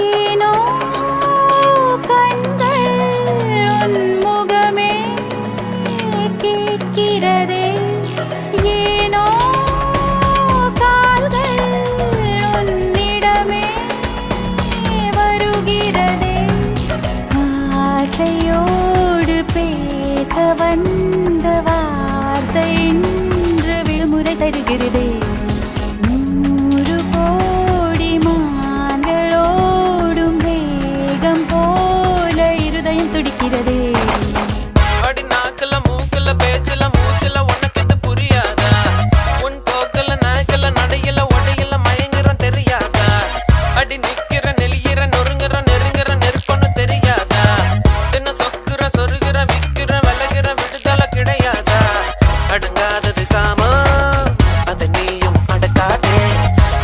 ஏனோ கண்கள் உன் முகமே கேட்கிறதே, ஏனோ கால்கள் உன்னிடமே வருகிறதே. ஆசையோடு பேச வந்த வார்த்தை இன்று விடுமுறை தருகிறதே. 100 கோடி மான்களோடும் வேகம் போல இருதயம் துடிக்கிறதே. அடி நாக்குல மூக்குல பேச்சுல மூச்சுல உனக்கு இது புரியாதா? உன் போக்குல நாய்க்கல நடையில ஒடையில மயங்குற தெரியாதா? அடி நிக்கிற நெளியிற நொறுங்குற நெருங்குற நெருப்பொன்னு தெரியாதா? தின சொக்குற சொருகிற விக்கிற விலகிற விடுதலை கிடையாதா? அடங்காதது காமம் அதை நீயும் அடக்காதே.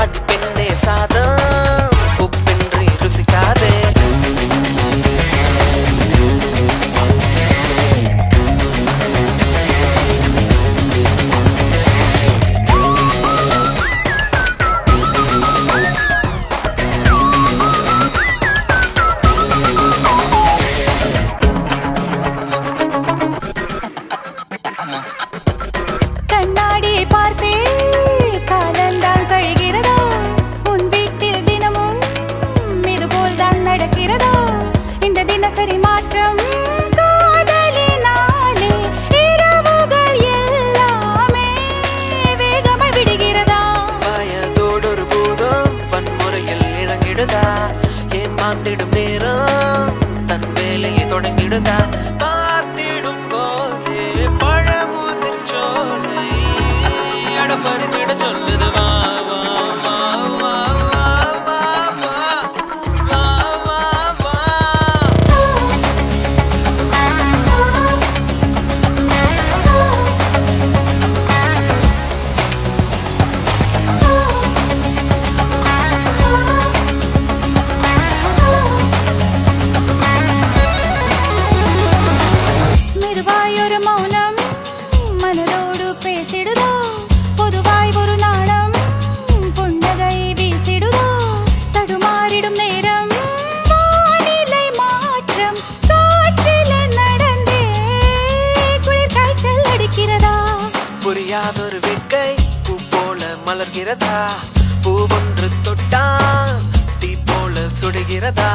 அடி பெண்ணே சாதம் உப்பின்றி ருசிக்காதே. கண்ணாடி பார்த்தே காலந்தான் கழிகிறதா? உன் வீட்டில் தினமும் இதுபோல்தான் நடக்கிறதா? இந்த தினசரி மாற்றம் காதலினாலே இரவுகள் எல்லாமே வேகமாய் விடுகிறதா? வயதோடொரு பூதம் வன்முறையில் இறங்கிடுதா? ஏமாந்திடும் நேரம் தன் வேலையை தொடங்கிடுதா? பார்த்திடும் போதே பழமுதிர் சோலை அடப்பறித்திட சொல்லுது. வா வா வா வா வா வா வா வா வா வா. மெதுவாய் ஒரு மௌனம் மனதோடு பேசிடுதோ? பொதுவாய் ஒரு நாணம் புன்னகை வீசிடுதோ? தடுமாறிடும் நேரம் வானிலை மாற்றம் காற்றில நடந்தே குளிர் காய்ச்சல் அடிக்கிறதா? புரியாதொரு வேட்கை பூ போல மலர்கிறதா? பூவொன்று தொட்டா தீ போல சுடுகிறதா?